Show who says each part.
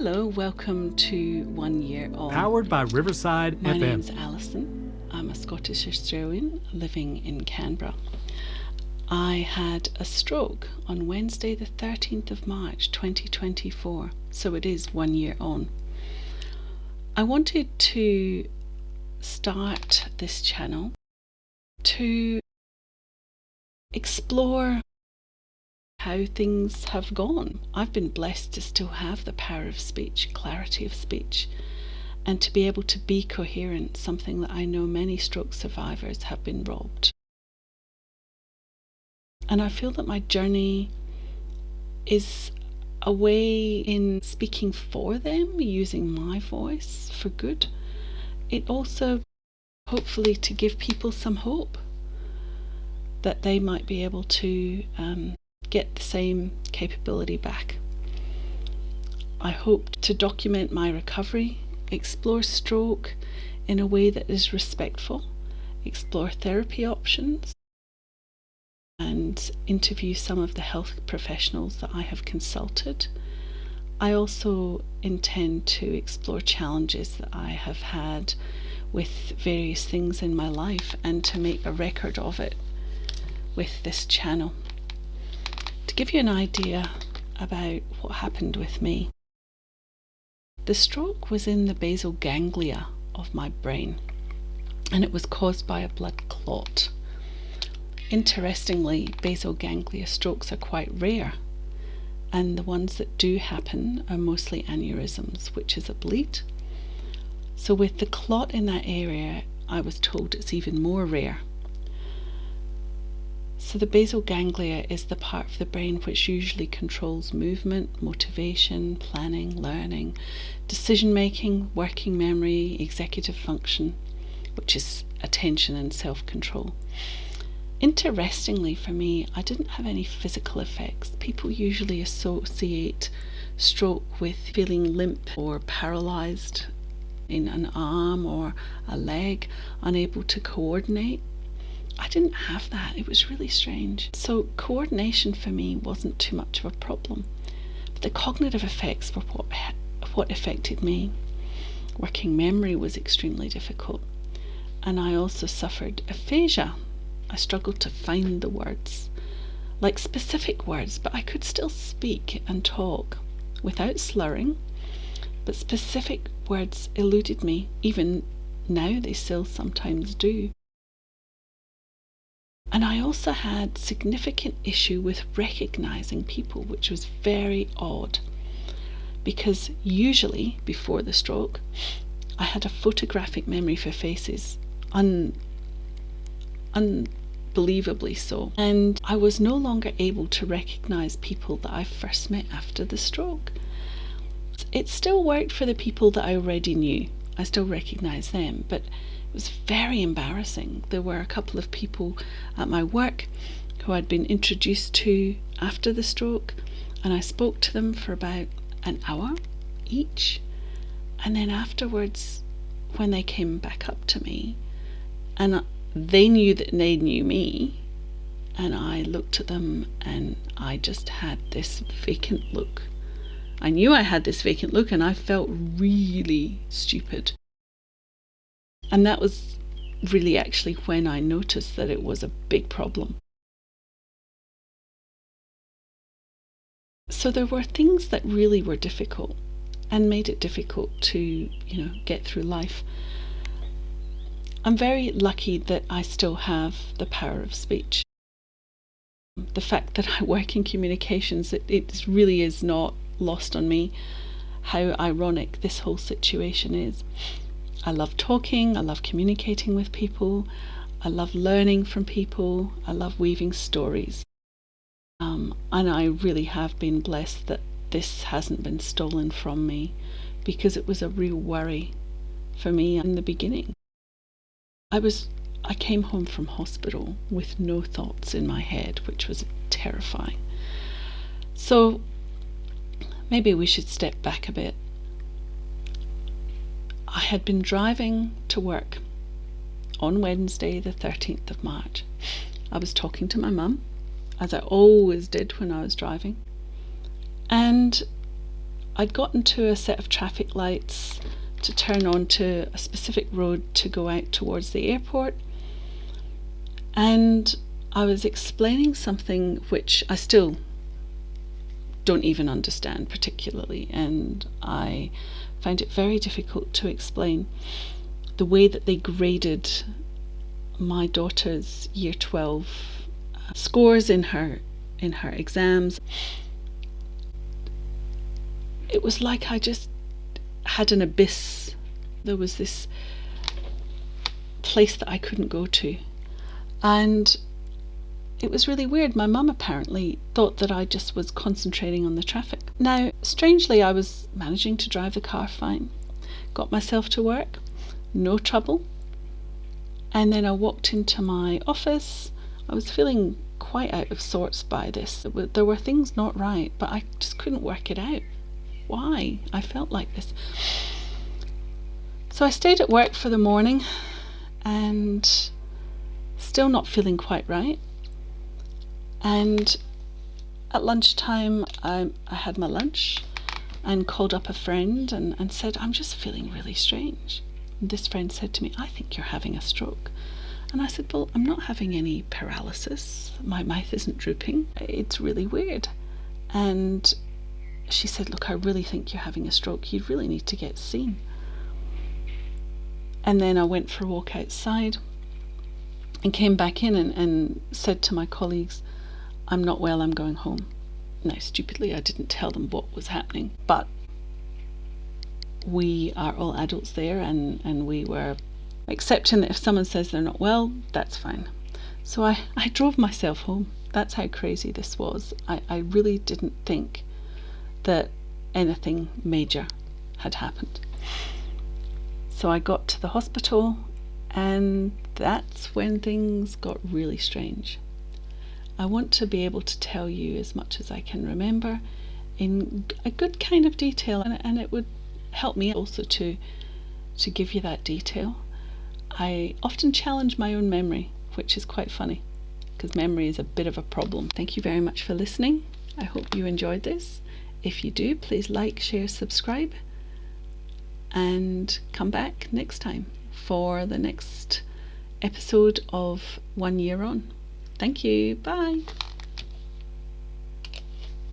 Speaker 1: Hello, welcome to 1 Year On.
Speaker 2: Powered by Riverside
Speaker 1: My
Speaker 2: FM.
Speaker 1: name's Alison. I'm a Scottish Australian living in Canberra. I had a stroke on Wednesday the 13th of March 2024, so it is 1 year on. I wanted to start this channel to explore how things have gone. I've been blessed to still have the power of speech, clarity of speech, and to be able to be coherent, something that I know many stroke survivors have been robbed. And I feel that my journey is a way in speaking for them, using my voice for good. It also, hopefully, to give people some hope that they might be able to get the same capability back. I hope to document my recovery, explore stroke in a way that is respectful, explore therapy options, and interview some of the health professionals that I have consulted. I also intend to explore challenges that I have had with various things in my life and to make a record of it with this channel. To give you an idea about what happened with me, the stroke was in the basal ganglia of my brain, and it was caused by a blood clot. Interestingly, basal ganglia strokes are quite rare, and the ones that do happen are mostly aneurysms, which is a bleed. So with the clot in that area, I was told it's even more rare. So the basal ganglia is the part of the brain which usually controls movement, motivation, planning, learning, decision making, working memory, executive function, which is attention and self-control. Interestingly for me, I didn't have any physical effects. People usually associate stroke with feeling limp or paralyzed in an arm or a leg, unable to coordinate. I didn't have that. It was really strange. So coordination for me wasn't too much of a problem. But the cognitive effects were what affected me. Working memory was extremely difficult. And I also suffered aphasia. I struggled to find the words, like specific words, but I could still speak and talk without slurring. But specific words eluded me. Even now they still sometimes do. And I also had significant issue with recognizing people, which was very odd, because usually before the stroke I had a photographic memory for faces, unbelievably so, and I was no longer able to recognize people that I first met after the stroke. It still worked for the people that I already knew. I still recognized them, but it was very embarrassing. There were a couple of people at my work who I'd been introduced to after the stroke, and I spoke to them for about an hour each. And then afterwards, when they came back up to me, and they knew that they knew me, and I looked at them and I just had this vacant look. I knew I had this vacant look and I felt really stupid. And that was really actually when I noticed that it was a big problem. So there were things that really were difficult and made it difficult to, get through life. I'm very lucky that I still have the power of speech. The fact that I work in communications, it really is not lost on me how ironic this whole situation is. I love talking, I love communicating with people, I love learning from people, I love weaving stories. And I really have been blessed that this hasn't been stolen from me, because it was a real worry for me in the beginning. I came home from hospital with no thoughts in my head, which was terrifying. So maybe we should step back a bit. I had been driving to work on Wednesday the 13th of March. I was talking to my mum, as I always did when I was driving, and I'd gotten to a set of traffic lights to turn onto a specific road to go out towards the airport, and I was explaining something which I still don't even understand particularly, and I found it very difficult to explain the way that they graded my daughter's year 12 scores in her exams. It was like I just had an abyss. There was this place that I couldn't go to, and it was really weird. My mum apparently thought that I just was concentrating on the traffic. Now, strangely, I was managing to drive the car fine, got myself to work, no trouble. And then I walked into my office. I was feeling quite out of sorts by this. There were things not right, but I just couldn't work it out. Why I felt like this. So I stayed at work for the morning and still not feeling quite right. And at lunchtime, I had my lunch and called up a friend and said, I'm just feeling really strange. And this friend said to me, I think you're having a stroke. And I said, well, I'm not having any paralysis. My mouth isn't drooping. It's really weird. And she said, look, I really think you're having a stroke. You really need to get seen. And then I went for a walk outside and came back in and said to my colleagues, I'm not well, I'm going home. Now, stupidly, I didn't tell them what was happening, but we are all adults there, and we were accepting that if someone says they're not well, that's fine. So I drove myself home. That's how crazy this was. I really didn't think that anything major had happened. So I got to the hospital, and that's when things got really strange. I want to be able to tell you as much as I can remember in a good kind of detail, and it would help me also to give you that detail. I often challenge my own memory, which is quite funny because memory is a bit of a problem. Thank you very much for listening. I hope you enjoyed this. If you do, please like, share, subscribe, and come back next time for the next episode of 1 Year On. Thank you. Bye.